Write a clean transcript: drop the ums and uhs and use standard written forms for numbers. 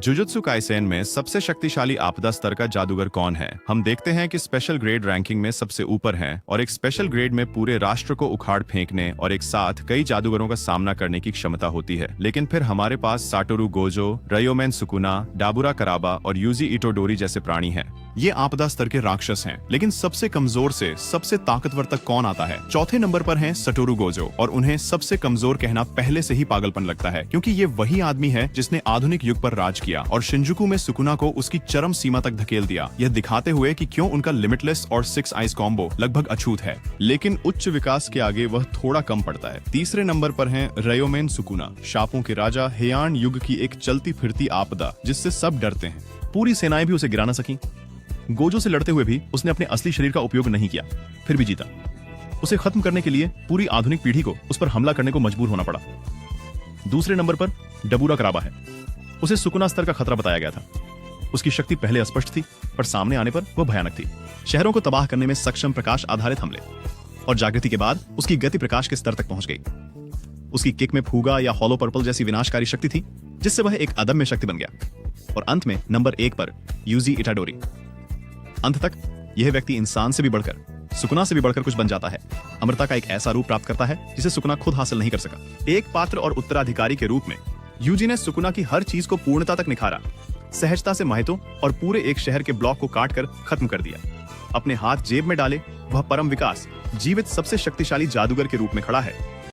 Jujutsu Kaisen में सबसे शक्तिशाली आपदा स्तर का जादूगर कौन है? हम देखते हैं कि स्पेशल ग्रेड रैंकिंग में सबसे ऊपर हैं और एक स्पेशल ग्रेड में पूरे राष्ट्र को उखाड़ फेंकने और एक साथ कई जादूगरों का सामना करने की क्षमता होती है। लेकिन फिर हमारे पास साटोरू गोजो, रयोमेन सुकुना, डाबुरा कराबा और यूजी इटोडोरी जैसे प्राणी हैं। ये आपदा स्तर के राक्षस हैं, लेकिन सबसे कमजोर से सबसे ताकतवर तक कौन आता है? चौथे नंबर पर हैं सटोरू गोजो और उन्हें सबसे कमजोर कहना पहले से ही पागलपन लगता है, क्योंकि ये वही आदमी है जिसने आधुनिक युग पर राज किया और शिंजुकू में सुकुना को उसकी चरम सीमा तक धकेल दिया, यह दिखाते हुए कि क्यों उनका लिमिटलेस और 6 आइज कॉम्बो लगभग अछूत है। लेकिन उच्च विकास के आगे वह थोड़ा कम पड़ता है। तीसरे नंबर पर हैं रयोमेन सुकुना, शापों के राजा, हेयान युग की एक चलती फिरती आपदा जिससे सब डरते हैं। पूरी सेनाएं भी उसे गिरा न सकी। गोजो से लड़ते हुए भी उसने अपने असली शरीर का उपयोग नहीं किया, फिर भी जीता। उसे खत्म करने के लिए पूरी आधुनिक पीढ़ी को उस पर हमला करने को मजबूर होना पड़ा। दूसरे नंबर पर डबूरा कराबा है। उसे सुकुना स्तर का खतरा बताया गया था। उसकी शक्ति पहले अस्पष्ट थी, पर सामने आने पर वह भयानक थी। शहरों को तबाह करने में सक्षम प्रकाश आधारित हमले और जागृति के बाद उसकी गति प्रकाश के स्तर तक पहुंच गई। उसकी किक में फूगा या हॉलो पर्पल जैसी विनाशकारी शक्ति थी, जिससे वह एक अदम्य शक्ति बन गया। और अंत में नंबर 1 पर यूजी इटाडोरी। अंत तक यह व्यक्ति इंसान से भी बढ़कर, सुकुना से भी बढ़कर कुछ बन जाता है। अमरता का एक ऐसा रूप प्राप्त करता है जिसे सुकुना खुद हासिल नहीं कर सका। एक पात्र और उत्तराधिकारी के रूप में यूजी ने सुकुना की हर चीज को पूर्णता तक निखारा, सहजता से महतों और पूरे एक शहर के ब्लॉक को काटकर खत्म कर दिया। अपने हाथ जेब में डाले वह परम विकास जीवित सबसे शक्तिशाली जादूगर के रूप में खड़ा है।